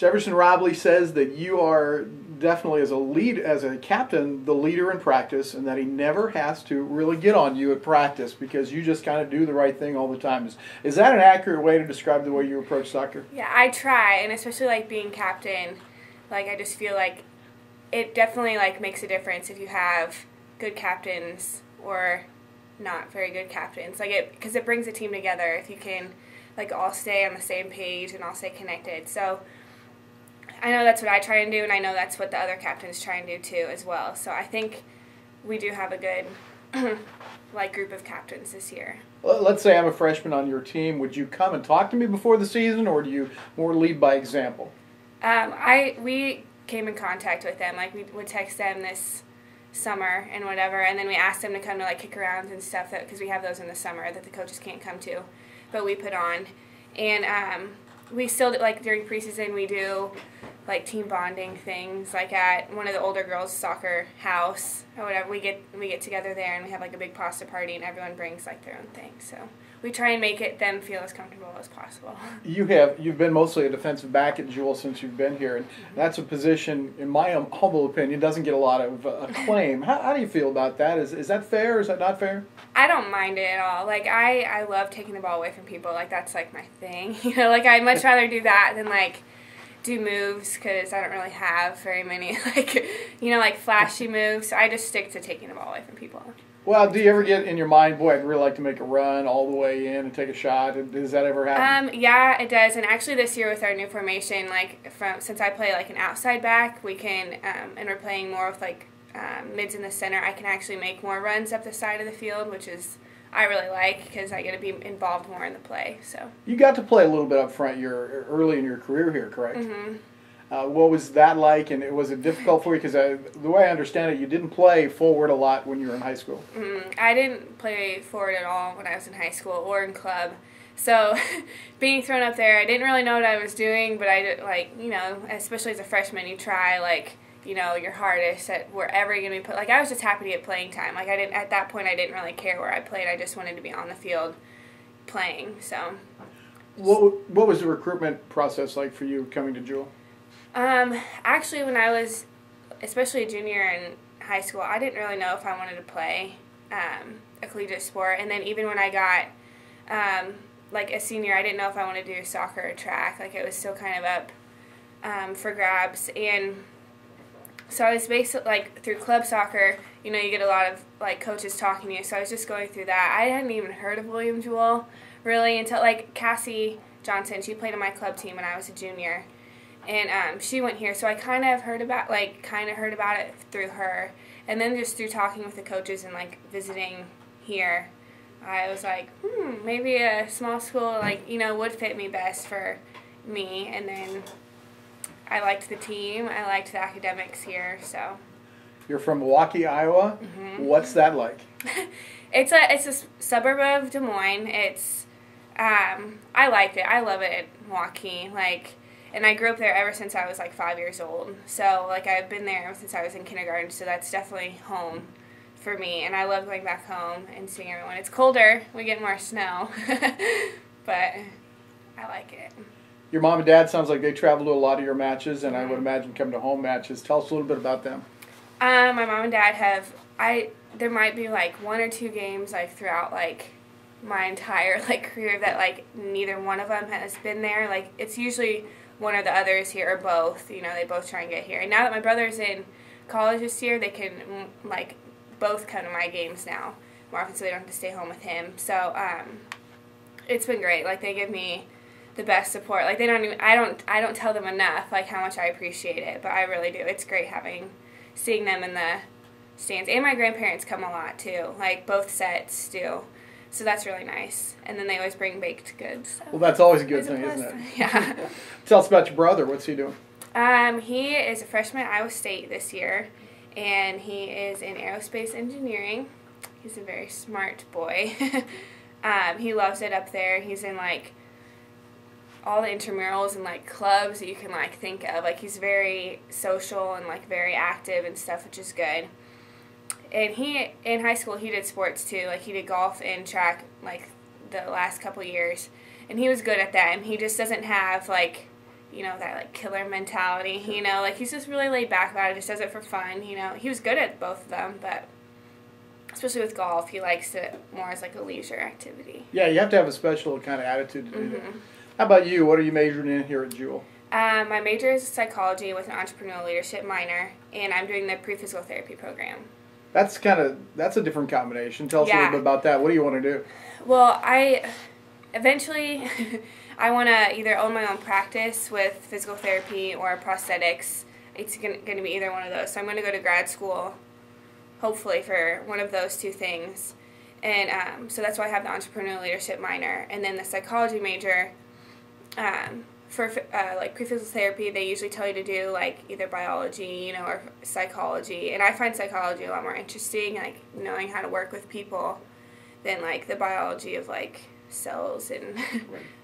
Jefferson Robley says that you are definitely as a captain, the leader in practice, and that he never has to really get on you at practice because you just kind of do the right thing all the time. Is that an accurate way to describe the way you approach soccer? Yeah, I try, and especially like being captain, like I just feel like it definitely like makes a difference if you have good captains or not very good captains. Like because it brings a team together if you can like all stay on the same page and all stay connected. So I know that's what I try and do, and I know that's what the other captains try and do too as well. So I think we do have a good like group of captains this year. Well, let's say I'm a freshman on your team. Would you come and talk to me before the season, or do you more lead by example? We came in contact with them. Like we would text them this summer and whatever, and then we asked them to come to like kick-arounds and stuff because we have those in the summer that the coaches can't come to, but we put on. And we still like during preseason we do like team bonding things, like at one of the older girls' soccer house or whatever. We get together there and we have like a big pasta party and everyone brings like their own thing. So we try and make them feel as comfortable as possible. You've been mostly a defensive back at Jewel since you've been here, and that's a position, in my humble opinion, doesn't get a lot of acclaim. How do you feel about that? Is that fair? Or is that not fair? I don't mind it at all. Like I love taking the ball away from people. Like that's like my thing. Like I'd much rather do that than like do moves because I don't really have very many like flashy moves. So I just stick to taking the ball away from people. Well, do you ever get in your mind, boy, I'd really like to make a run all the way in and take a shot? Does that ever happen? Yeah, it does. And actually this year with our new formation, since I play like an outside back, we can, and we're playing more with like mids in the center, I can actually make more runs up the side of the field, which is I really like because I get to be involved more in the play. So you got to play a little bit up front early in your career here, correct? Mm-hmm. What was that like, and was it difficult for you? Because the way I understand it, you didn't play forward a lot when you were in high school. I didn't play forward at all when I was in high school or in club. So being thrown up there, I didn't really know what I was doing, but I did, especially as a freshman, you try your hardest at wherever you're going to be put. Like I was just happy to get playing time. Like at that point I didn't really care where I played. I just wanted to be on the field playing. So what was the recruitment process like for you coming to Jewel? Actually, when I was, especially a junior in high school, I didn't really know if I wanted to play a collegiate sport. And then even when I got, a senior, I didn't know if I wanted to do soccer or track. Like, it was still kind of up for grabs. And so I was basically, through club soccer, you get a lot of, coaches talking to you. So I was just going through that. I hadn't even heard of William Jewell, really, until, Cassie Johnson. She played on my club team when I was a junior. And she went here, so I kind of heard about it through her, and then just through talking with the coaches and visiting here, I was like, maybe a small school would fit me best for me. And then I liked the team, I liked the academics here. So you're from Milwaukee, Iowa. Mm-hmm. What's that like? It's a suburb of Des Moines. It's I liked it. I love it at Milwaukee. And I grew up there ever since I was 5 years old. So I've been there ever since I was in kindergarten. So that's definitely home for me. And I love going back home and seeing everyone. It's colder. We get more snow. But I like it. Your mom and dad sounds like they travel to a lot of your matches, and I would imagine come to home matches. Tell us a little bit about them. My mom and dad have, there might be 1 or 2 games throughout my entire career that neither one of them has been there. It's usually one or the others here, or both. They both try and get here. And now that my brother's in college this year, they can both come to my games now more often, so they don't have to stay home with him. So it's been great. They give me the best support. They don't even, I don't tell them enough how much I appreciate it, but I really do. It's great seeing them in the stands. And my grandparents come a lot too. Both sets do. So that's really nice. And then they always bring baked goods. So. Well, that's always a good thing, isn't it? Yeah. Tell us about your brother. What's he doing? He is a freshman at Iowa State this year, and he is in aerospace engineering. He's a very smart boy. He loves it up there. He's in, all the intramurals and, clubs that you can, think of. He's very social and, very active and stuff, which is good. And he, in high school, he did sports too. He did golf and track, the last couple years. And he was good at that. And he just doesn't have, you know, that, like, killer mentality, you know, like, he's just really laid back about it, just does it for fun, you know. He was good at both of them, but especially with golf, he likes it more as, like, a leisure activity. Yeah, you have to have a special kind of attitude to do that. Mm-hmm. How about you? What are you majoring in here at Jewel? My major is psychology with an entrepreneurial leadership minor, and I'm doing the pre-physical therapy program. That's a different combination. Tell us a Yeah. little bit about that. What do you want to do? Well, eventually, I want to either own my own practice with physical therapy or prosthetics. It's going to be either one of those. So I'm going to go to grad school, hopefully, for one of those two things. And so that's why I have the entrepreneurial leadership minor. And then the psychology major, for like pre-physical therapy, they usually tell you to do like either biology, you know, or psychology. And I find psychology a lot more interesting, like knowing how to work with people, than like the biology of like cells and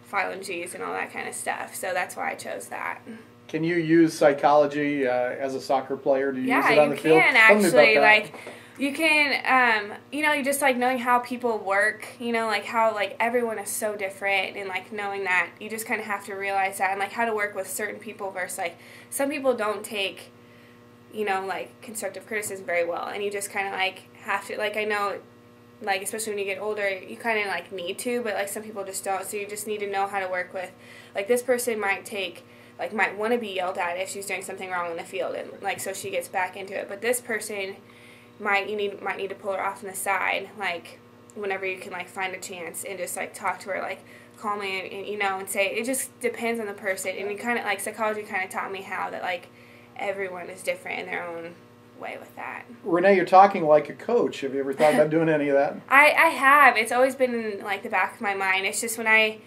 phalanges and all that kind of stuff. So that's why I chose that. Can you use psychology as a soccer player? Do you use it on the field? Yeah, you can actually. Like, you can, you know, you just like knowing how people work, you know, like how like everyone is so different, and like knowing that you just kind of have to realize that, and like how to work with certain people versus like some people don't take, you know, like constructive criticism very well, and you just kind of like have to, like, I know, like, especially when you get older, you kind of like need to, but like some people just don't, so you just need to know how to work with, like, this person might want to be yelled at if she's doing something wrong in the field, and like so she gets back into it, but this person might need to pull her off on the side, like whenever you can like find a chance, and just like talk to her like calmly, and you know, and say it just depends on the person. And you kind of like psychology kind of taught me how that like everyone is different in their own way with that. Renee, you're talking like a coach. Have you ever thought about doing any of that? I have. It's always been in like the back of my mind. It's just when I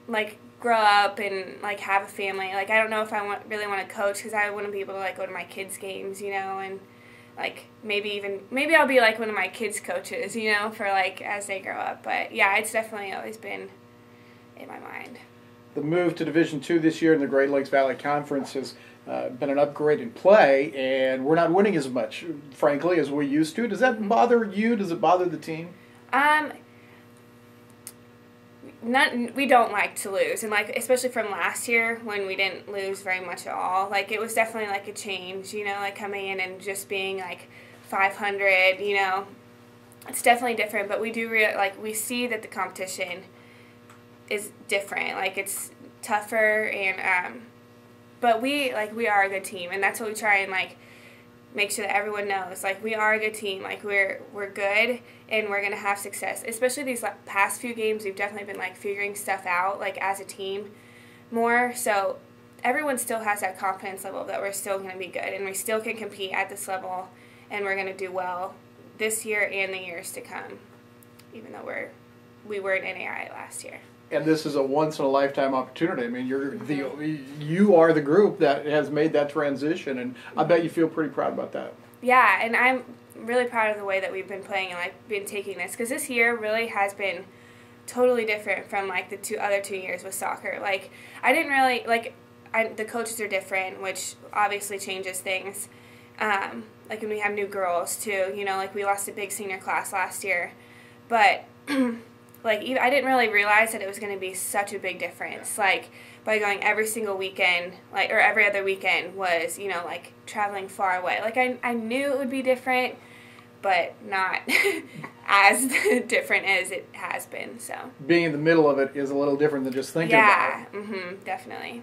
like grow up and like have a family, like I don't know if I really want to coach, because I wouldn't be able to like go to my kids' games, you know, and like maybe I'll be like one of my kids' coaches, you know, for like as they grow up. But yeah, it's definitely always been in my mind. The move to Division II this year in the Great Lakes Valley Conference has been an upgrade in play, and we're not winning as much, frankly, as we used to. Does that bother you? Does it bother the team? We don't like to lose, and like especially from last year when we didn't lose very much at all. Like it was definitely like a change, you know, like coming in and just being like 500, you know, it's definitely different. But we do we see that the competition is different, like it's tougher, and but we are a good team, and that's what we try and like make sure that everyone knows, like, we are a good team, like, we're good, and we're going to have success. Especially these past few games, we've definitely been, like, figuring stuff out, like, as a team more, so everyone still has that confidence level that we're still going to be good, and we still can compete at this level, and we're going to do well this year and the years to come, even though we were in NAI last year. And this is a once-in-a-lifetime opportunity. I mean, you are the group that has made that transition, and I bet you feel pretty proud about that. Yeah, and I'm really proud of the way that we've been playing and, like, been taking this, because this year really has been totally different from, like, the other 2 years with soccer. Like, I didn't really, like, the coaches are different, which obviously changes things. Like, when we have new girls, too, you know, like, we lost a big senior class last year, but like, I didn't really realize that it was going to be such a big difference. Like, by going every single weekend, like, or every other weekend was, you know, like, traveling far away. Like, I knew it would be different, but not as different as it has been, so. Being in the middle of it is a little different than just thinking about it. Yeah, definitely.